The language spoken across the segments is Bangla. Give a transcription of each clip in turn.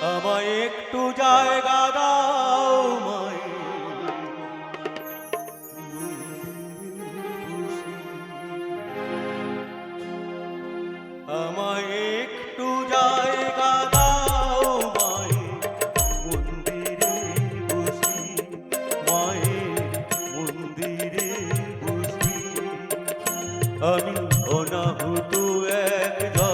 আমায় একটু জায়গা দাও মায়ে, আমায় একটু জায়গা দাও মায়ে, মন্দিরে বসি, মায়ের মন্দিরে বসি। আমি অনাহুত একজন,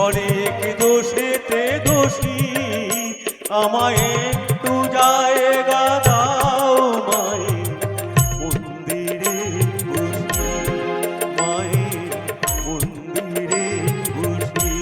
অনেক দোষেতে দোষী, আমায় একটু জায়গা দাও মায়ে, মন্দিরে বসি, মায়ের মন্দিরে বসি।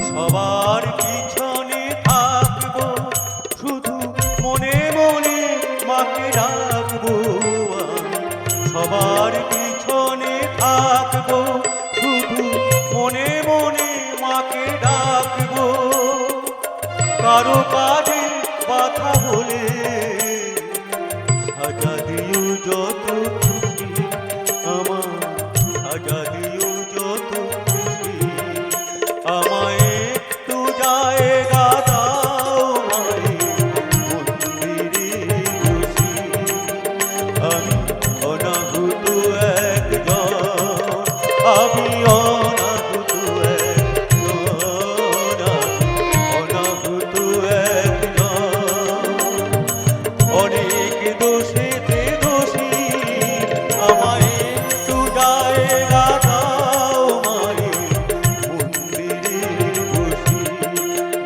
সবার পিছনে থাকবো, শুধু মনে মনে মাকে ডাকবো। আমি সবার পিছনে থাকবো, শুধু মনে মনে মাকে ডাকবো। কারো কাজে বাধা হলে সাজা দিও যত খুশি, আমার সাজা দিও যত খুশি। আমায় একটু জায়গা দাও মায়ে, মন্দিরে বসি। আমি অনাহুত একজন, আমি অনাহুত একজন, অনাহুত একজন, অনেক দোষেতে দোষী। আমায় একটু জায়গা দাও মায়ে, মন্দিরে বসি,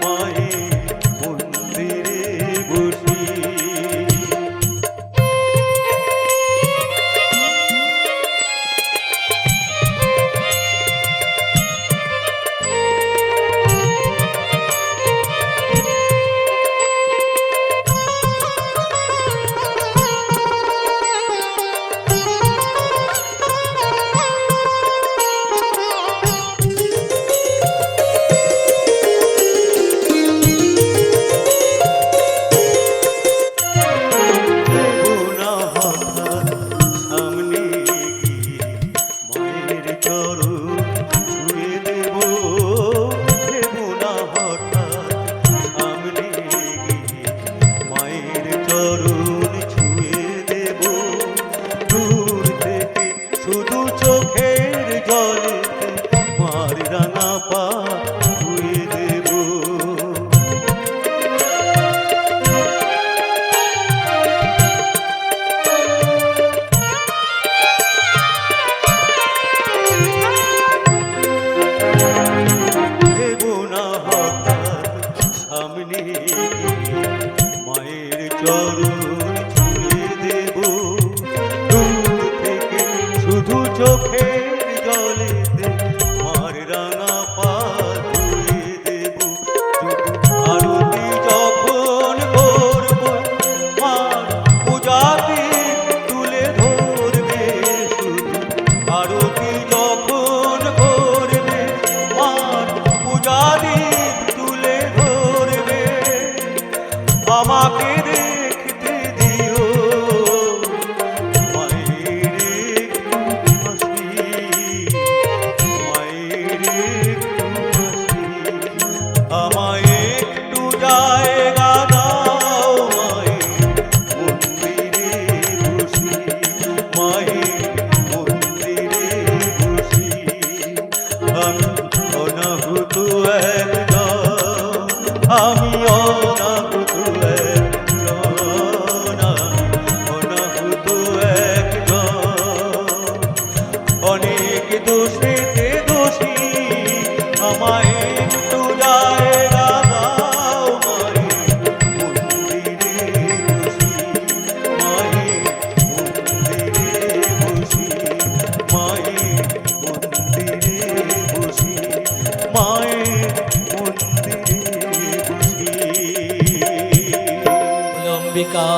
মায়ের মন্দিরে বসি। শুধু চোখের জলে মার রাঙা পা ধুয়ে দেব। দেব না হঠাৎ সামনে মায়ের চরণ ছুঁয়ে দেব। শুধু চোখের জলেতে মার রাঙা পা ধুয়ে দেব। আরতি যখন করব মার পূজাতে তুলে ধরবে, শুধু আরতি যখন করবে মার পূজাতে তুলে ধরবে। আমাকে দেখতে দিও আমায় একটু জায়গা দাও মায়ে, মন্দিরে বসি, মায়ের মন্দিরে বসি। আমি অনাহুত একজন, আমি অনাহুত একজন, অনাহুত একজন, অনেক দোষেতে দোষী। আমায় একটু জায়গা দাও মায়ে, মন্দিরে বসি, মায়ের মন্দিরে বসি, মায়ের মন্দিরে বসি। মায়ের মন্দিরে বুঝি অম্বিকা